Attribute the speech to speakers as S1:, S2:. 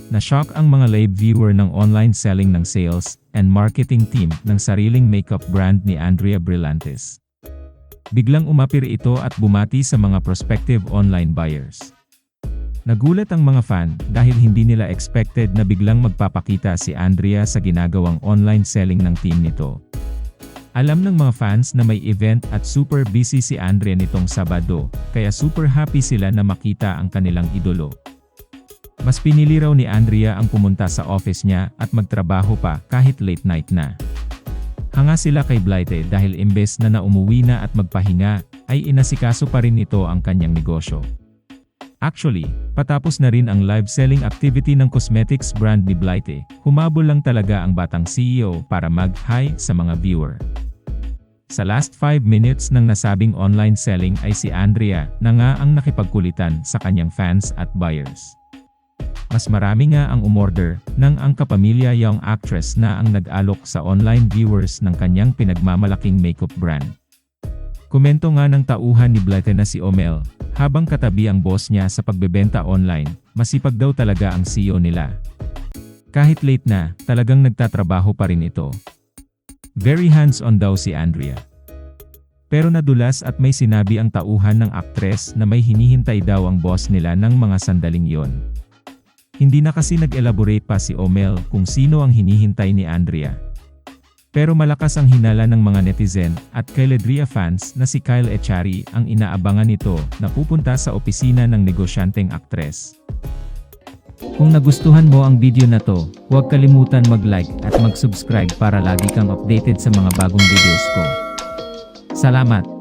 S1: Na-shock ang mga live viewer ng online selling ng sales and marketing team ng sariling makeup brand ni Andrea Brillantes. Biglang umapir ito at bumati sa mga prospective online buyers. Nagulat ang mga fan dahil hindi nila expected na biglang magpapakita si Andrea sa ginagawang online selling ng team nito. Alam ng mga fans na may event at super busy si Andrea nitong Sabado, kaya super happy sila na makita ang kanilang idolo. Mas pinili raw ni Andrea ang pumunta sa office niya at magtrabaho pa kahit late night na. Hanga sila kay Blythe dahil imbes na umuwi na at magpahinga, ay inasikaso pa rin ito ang kanyang negosyo. Actually, patapos na rin ang live selling activity ng cosmetics brand ni Blythe, humabol lang talaga ang batang CEO para mag-hi sa mga viewer. Sa last 5 minutes ng nasabing online selling ay si Andrea na nga ang nakipagkulitan sa kanyang fans at buyers. Mas marami nga ang umorder nang ang kapamilya young actress na ang nag-alok sa online viewers ng kanyang pinagmamalaking makeup brand. Komento nga ng tauhan ni Blythe na si Omel, habang katabi ang boss niya sa pagbebenta online, masipag daw talaga ang CEO nila. Kahit late na, talagang nagtatrabaho pa rin ito. Very hands-on daw si Andrea. Pero nadulas at may sinabi ang tauhan ng aktres na may hinihintay daw ang boss nila ng mga sandaling yon. Hindi na kasi nag-elaborate pa si Omel kung sino ang hinihintay ni Andrea. Pero malakas ang hinala ng mga netizen at Kailedria fans na si Kyle Echari ang inaabangan nito na pupunta sa opisina ng negosyanteng aktres. Kung nagustuhan mo ang video na to, huwag kalimutan mag-like at mag-subscribe para lagi kang updated sa mga bagong videos ko. Salamat!